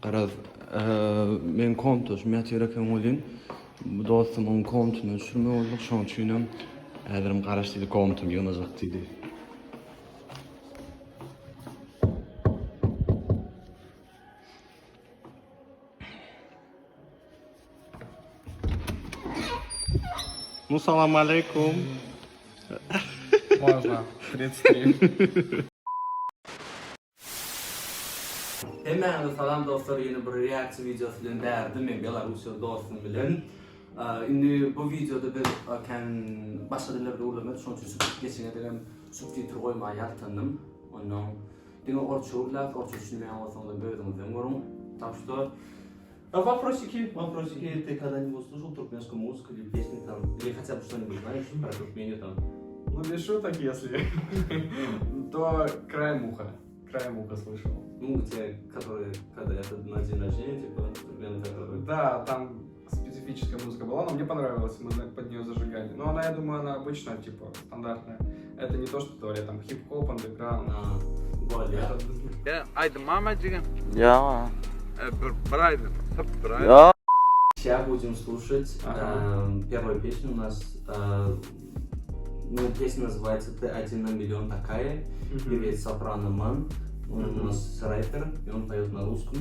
Qarab, men konto şuňat ýereken bolýan. Bu dostumyň kontosyny düşürmek boldyk, şoň üçin häzirim garaşdyk kontom ýanajak diýdi. Ну, салам алейкум. Можно. 33. Hemen salam dostlar, yeni bir reaksiya videosu bilen derdim. Men Belarusya dostum bilen. Indi bu videoda bir başka dillerde uğurlamak, şoň üçin geçene degen subtitr goýmagy ýaltandım. Ondan diňe orçu uğurlap, orçu düşünmän bolsaňyz böldüňizden görüň. Так что вопросики, ты когда-нибудь слушал туркменскую музыку или песни там, или хотя бы что-нибудь знаешь про Туркмению там? Ну, без шуток, если, то край муха слышал. Ну, те, которые, когда это на день рождения, типа, туркмены, которые... Да, там специфическая музыка была, но мне понравилась, мы под нее зажигали. Но она, я думаю, она обычная, типа, стандартная. Это не то, что говорят, там, хип-хоп, андеграунд. Aydı mamacığım. Ya. Брайден. Ya. Сейчас будем слушать первую песню у нас. Песня называется «Ты один на миллион такая». Певец Сопрано Ман. Он у нас рэпер, и он поет на русском.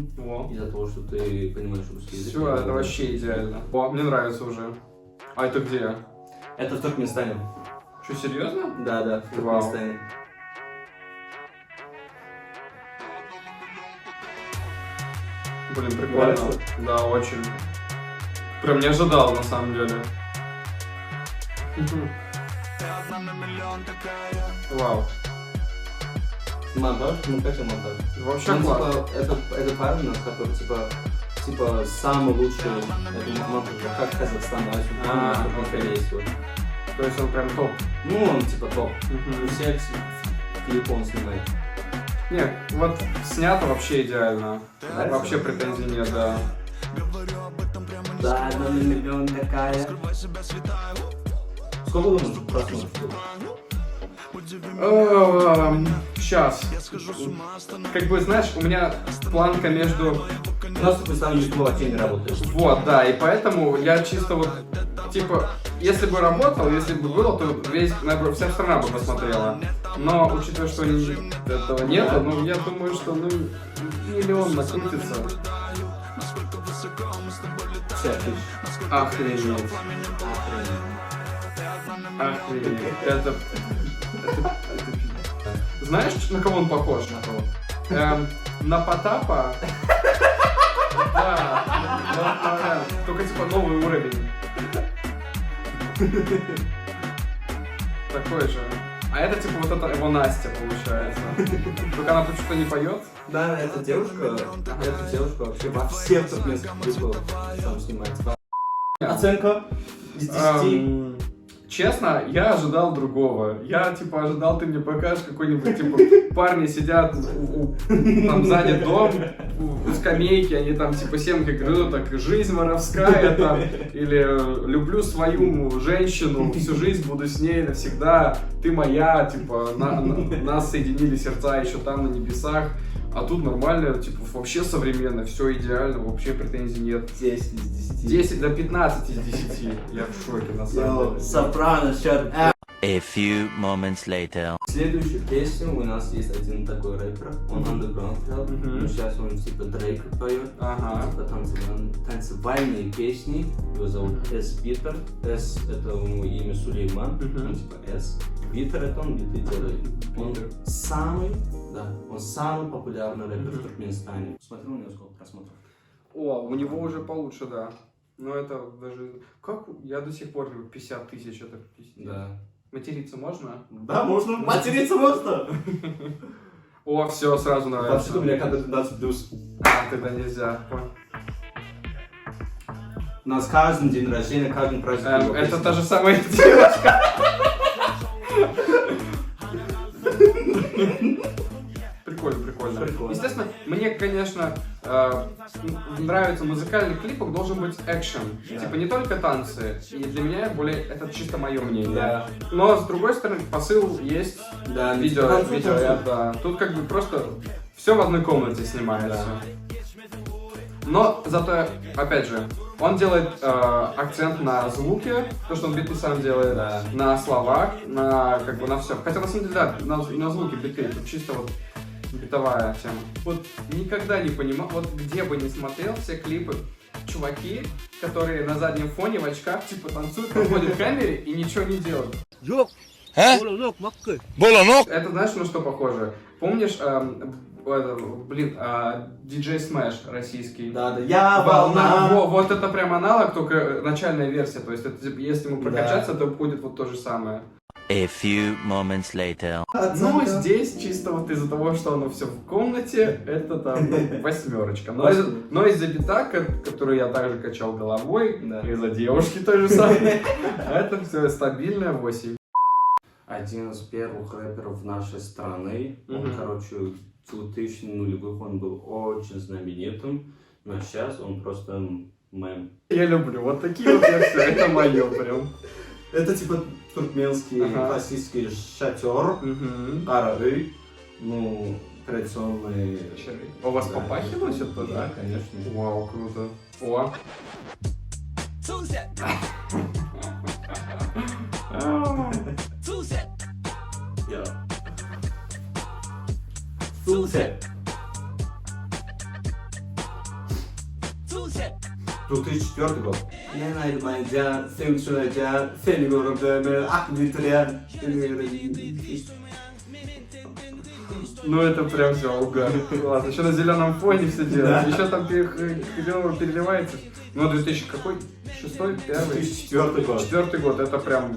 Из-за того, что ты понимаешь русский язык. Все, это вообще идеально. О, мне нравится уже. А это где? Это в Туркменистане. Что, серьезно? Да, в Туркменистане. Блин, прикольно. Да, очень. Прям не ожидал, на самом деле. Вау. Монтаж? Ну как же монтаж? Вообще Он, классно. это парень, который типа самый лучший монтаж, как Казахстан, То есть он прям топ. Ну он типа топ. У всех клип он снимает. Не, вот снято вообще идеально. Да, Вообще претензий нет, да. Да, на миллион такая. Сколько думаешь просмотров? Сейчас. Как бы, знаешь, у меня планка между... У нас в Туркменистане YouTube вообще не работает. Вот, да, и поэтому я чисто вот, типа, если бы работал, если бы было, то вся страна бы посмотрела. Но, учитывая, что этого нету, ну, я думаю, что, миллион накрутится. 50 000. Охренеть. Это знаешь, на кого он похож? На кого? На Потапа. Да, только типа новый уровень. Такой же. А это типа вот это его Настя получается. Только она почему-то не поет. Да, эта девушка вообще во всех туркменских клипах там снимается. Оценка из 10. Честно, я ожидал другого. Я, типа, ожидал, ты мне покажешь какой-нибудь, типа, парни сидят там сзади дом, у скамейки, они там, типа, семки грызут, так, жизнь воровская, там, или люблю свою женщину, всю жизнь буду с ней навсегда, ты моя, типа, нас соединили сердца еще там на небесах. А тут нормально, типа, вообще современно, все идеально, вообще претензий нет. 10 из 10. 10 до 15 из 10. Я в шоке, на самом деле. Сопрано, сейчас. A few moments later. Следующую песню у нас есть один такой рэпер, он underground пел, но сейчас он типа Дрейк поет, типа танцевальные песни, его зовут С. Питер, С это у него имя Сулейман, он типа С. Питер это он биты делает, он самый популярный рэпер в Туркменистане. Смотрю, у него сколько просмотров. О, у него уже получше, да. Но это даже... Как? Я до сих пор 50 тысяч, это пиздец. Да. Материться можно? Да, можно. Материться можно. О, все, сразу нравится. Вообще-то у меня когда 15 плюс. А, тогда нельзя. У нас каждый день рождения, каждый праздник. Это та же самая девочка. Прикольно. Естественно, мне, конечно, нравится в музыкальных клипах должен быть экшен. Типа не только танцы. И для меня это чисто мое мнение. Но с другой стороны, посыл есть. Да, видео, да. Тут как бы просто все в одной комнате снимается. Но зато, опять же, он делает акцент на звуке, то, что он биты сам делает, Да. на словах, на как бы на все. Хотя на самом деле, да, на звуке биты, это чисто вот битовая тема. Вот никогда не понимал, вот где бы ни смотрел все клипы, чуваки, которые на заднем фоне в очках типа танцуют, подходят к камере и ничего не делают. Это знаешь, на что похоже? Помнишь, DJ Smash российский? Да, я волна. Вот это прям аналог, только начальная версия. То есть, это, типа, если ему прокачаться, то будет вот то же самое. A few moments later. Ну, здесь чисто вот из-за того, что оно все в комнате, это там 8. Но из-за бита, которую я также качал головой, Да. из-за девушки той же самой, это все стабильное 8. Один из первых рэперов нашей страны. Он, Мгм. короче, в 2000-х он был очень знаменитым, но сейчас он просто мем. Я люблю вот такие вот версии, это мое прям. Это типа туркменский Ага. классический шатер, ары, ну, традиционный. У вас Да. папахи носят тоже? Да, конечно. Вау, круто. О. Я. Слушай. 2004 год. Ben ayrılmayınca, sevişmeyince, seni gördüğümü aklımı yitiren. Ну это прям все угар. Класс. Еще на зеленом фоне все делают. Еще там переливается. Ну 2000 какой? 6-й? 1-й? 2004 год. 4-й год. Это прям...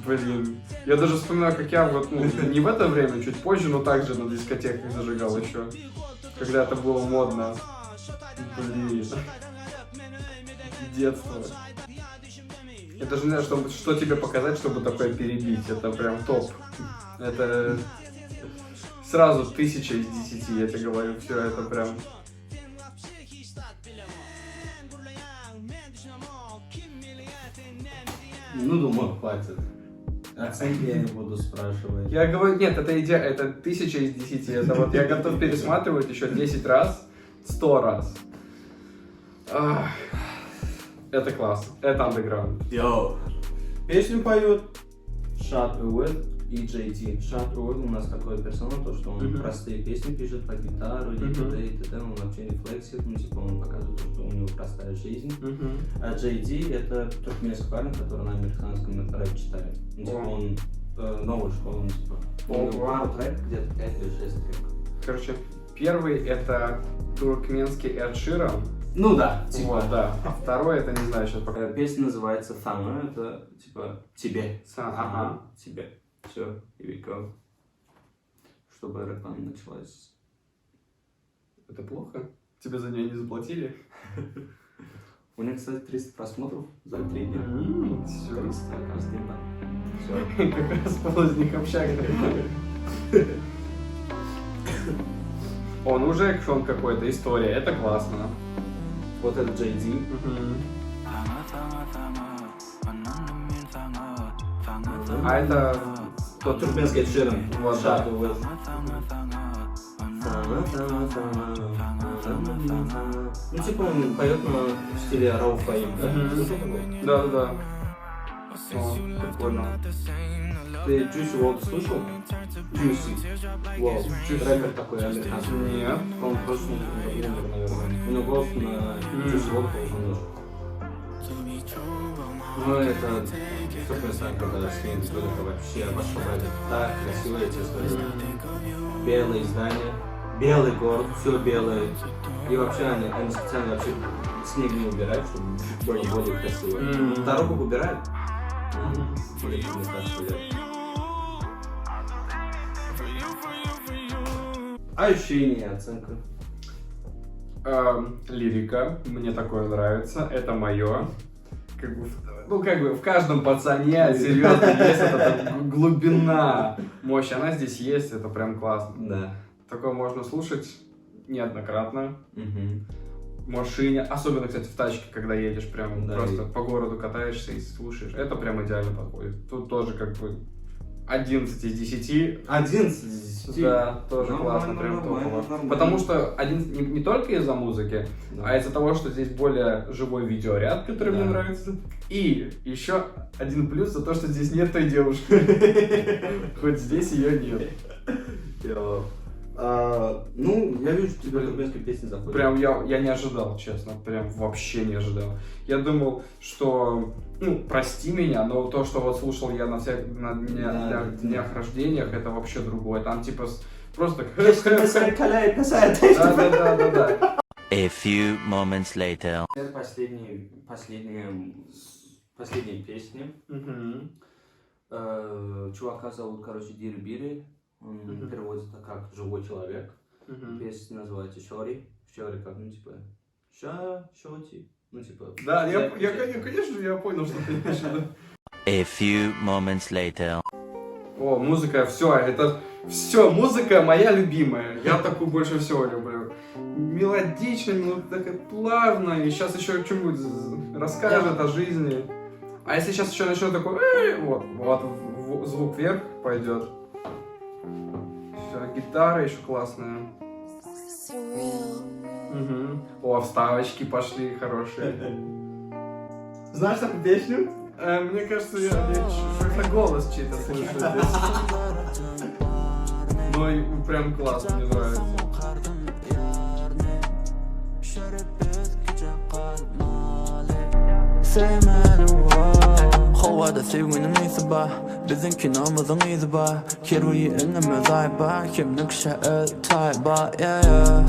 Блин. Я даже вспоминаю, как я вот, ну, не в это время, чуть позже, но также на дискотеках зажигал еще. Когда это было модно. Блин. Детство. Я даже не знаю, что тебе показать, чтобы такое перебить. Это прям топ. Это сразу 1000 из 10, я тебе говорю. Все, это прям... Ну, думаю, хватит. Оценки я не буду спрашивать. Я говорю, нет, это идея, это 1000 из 10. Это вот я готов пересматривать еще 10 раз, 100 раз. Ах, это класс. Это андеграунд. Йоу. Песню поет Shad Awed и JT. Shad Awed у нас такой персонаж, то, что он Мгм. простые песни пишет по гитару, и т.д. и т.д. Он вообще не флексит, ну типа он показывает, что у него простая жизнь. А JD это туркменский парень, который на американском рэп читает. Ну, типа О. он новой школы, ну, типа. У него Ого. пару трек, где-то 5 или 6 треков. Короче, первый это туркменский Эд Ширан. Ну да, типа. Вот, да. А второй это не знаю сейчас пока. Песня называется Sana, это типа тебе. Ага. Тебе. Все, here we go. Чтобы реклама началась. Это плохо? Тебе за нее не заплатили? У меня, кстати, 300 просмотров за 3 дня. Все. 300 каждый день. Все. Как раз пол из них общага. Он уже экшон какой-то, история, это классно. Вот это JD. А это Тот туркменский Ed Sheeran. Вот, да. Shad Awed. Ну, типа он поет на стиле Рауфа. Да. О, прикольно. Ты Juicy WRLD слышал? Juicy WRLD. Рэпер такой американский. Нет. Он просто умер, наверное. У него голос на Juicy WRLD похож. Ну, это супер сам, когда с ним это вообще ваше братья так красиво, я тебе скажу. Белые здания, белый город, все белое. И вообще они специально вообще снег не убирают, чтобы было более красиво. Дорогу убирают. Более красиво. Ощущение, оценка. Лирика, мне такое нравится, это мое. Как бы в каждом пацане серьезно есть эта глубина, мощь, она здесь есть, это прям классно. Да. Такое можно слушать неоднократно Угу. в машине, особенно, кстати, в тачке, когда едешь, прям Да, просто и- по городу катаешься и слушаешь. Это прям идеально подходит. Тут тоже как бы 11 из 10. 11 из 10. Да, тоже Нормально, классно, прям нормально, топово. нормально. Потому что не только из-за музыки, Да. а из-за того, что здесь более живой видеоряд, который Да. мне нравится. И еще один плюс за то, что здесь нет той девушки. Хоть здесь ее нет. Ну, я вижу, что тебе туркменские песни заходят. Прям я не ожидал, честно, прям вообще не ожидал. Я думал, что, ну, прости меня, но то, что вот слушал я на днях рождениях, это вообще другое. Там типа просто... Да. A few moments later. Последние песни. Мгм. Чувака зовут, короче, Дирбири. Он переводится как «живой человек». Мгм. Песня называется «Шори». «Шори» как, ну, типа, «Шоти». Ну, типа... Да, я, взять. конечно, я понял, что ты имеешь в виду. A few moments later. О, музыка, все, это все, музыка моя любимая. Я такую больше всего люблю. Мелодично, такая плавная. И сейчас еще что-нибудь расскажет о жизни. А если сейчас еще начнет такой, вот, звук вверх пойдет. Все, гитара еще классная. Угу. О, вставочки пошли хорошие. Знаешь такую песню? Мне кажется, я что-то голос чей-то слышу здесь. Ну и прям классно, мне нравится. خواد سيوين ميثبا بذنك نوم ضميذ با كيروي إنما ضايبا كم نكشع تايبا يا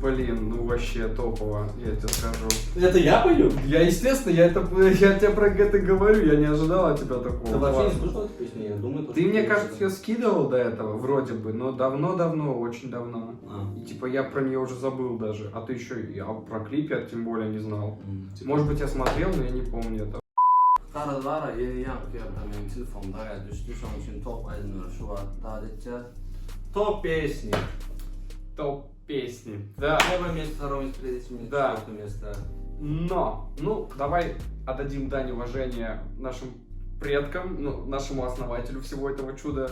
Блин, ну вообще топово, я тебе скажу. Это я пою? Я, естественно, я тебе про это говорю, я не ожидал от тебя такого. Ты вообще не Классно. слушал эту песню? Я думаю, Ты, мне кажется, ее скидывал до этого, вроде бы, но давно-давно, очень давно. А. И типа я про нее уже забыл даже, а ты еще и про клип я тем более не знал. Типа, Может быть, я смотрел, но я не помню это. Karalara yeni yankıya benim telefonda ya düştü şu an için top aydınları şu an sadece топ песни. Топ песни. Да. Первое место, второе место, третье место, Да. четвертое место. Но, ну, давай отдадим дань уважения нашим предкам, ну, нашему основателю всего этого чуда.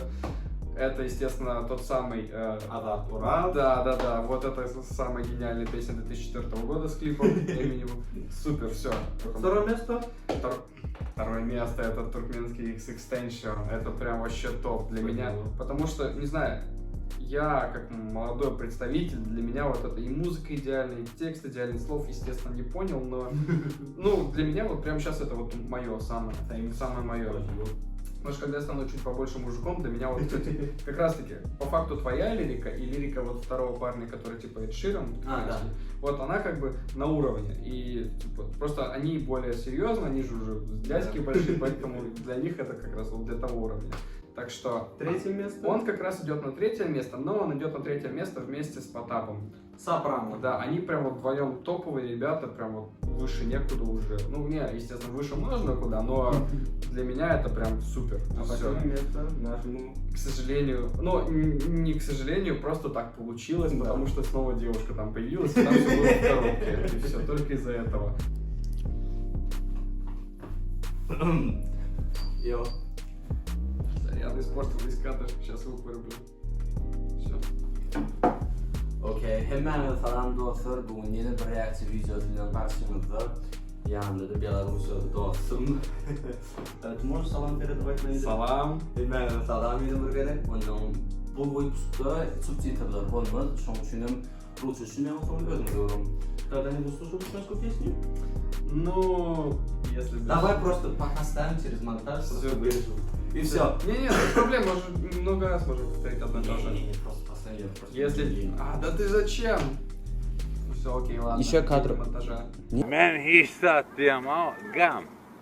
Это, естественно, тот самый... Азат Мурат. Да, вот это самая гениальная песня 2004 года с клипом Эминем. Супер, все. Второе место? Второе место это туркменский X-Extension. Это прям вообще топ для меня. Потому что, не знаю, я как молодой представитель, для меня вот это и музыка идеальная, и текст идеальный, слов, естественно, не понял, но ну, для меня вот прям сейчас это вот мое самое мое. Потому что когда я стану чуть побольше мужиком, для меня вот, кстати, как раз таки, по факту твоя лирика и лирика вот второго парня, который типа Эд Ширан, Да. вот она как бы на уровне. И типа, просто они более серьезно, они же уже дядьки большие, поэтому для них это как раз вот для того уровня. Так что Третье место? он как раз идет на третье место, но он идет на третье место вместе с Потапом. Сопрано. Да, они прям вот вдвоем топовые ребята, прям вот выше некуда уже. Ну, не, естественно, выше можно куда, но для меня это прям супер. А Всё. последнее место нашему... К сожалению, ну, не к сожалению, просто так получилось, Да. потому что снова девушка там появилась, и там все было в коробке, и все, только из-за этого. Йо. Я испортились кадр, сейчас выкурблю. Все. Okey, hemen falan dostlar bugün yeni bir reaksiyon videosuyla karşınızda. Yanımda da Belarus dostum. Evet, можешь салам передавать на язык? Салам. Hemen salam edin buraya. Onun bu выпускта субтитрlar olmaz. Şunun için Rusçasını özüm. Когда-нибудь слушал туркменскую песню? Ну, если... Давай просто поставим через монтаж, Всё, просто вырежу. И все. Не, без проблем, может, много раз можем повторить одно и то же. Просто поставим. Если... А, да ты зачем? Все, окей, ладно. Еще кадр. Монтажа. Man, he started them out. Gam.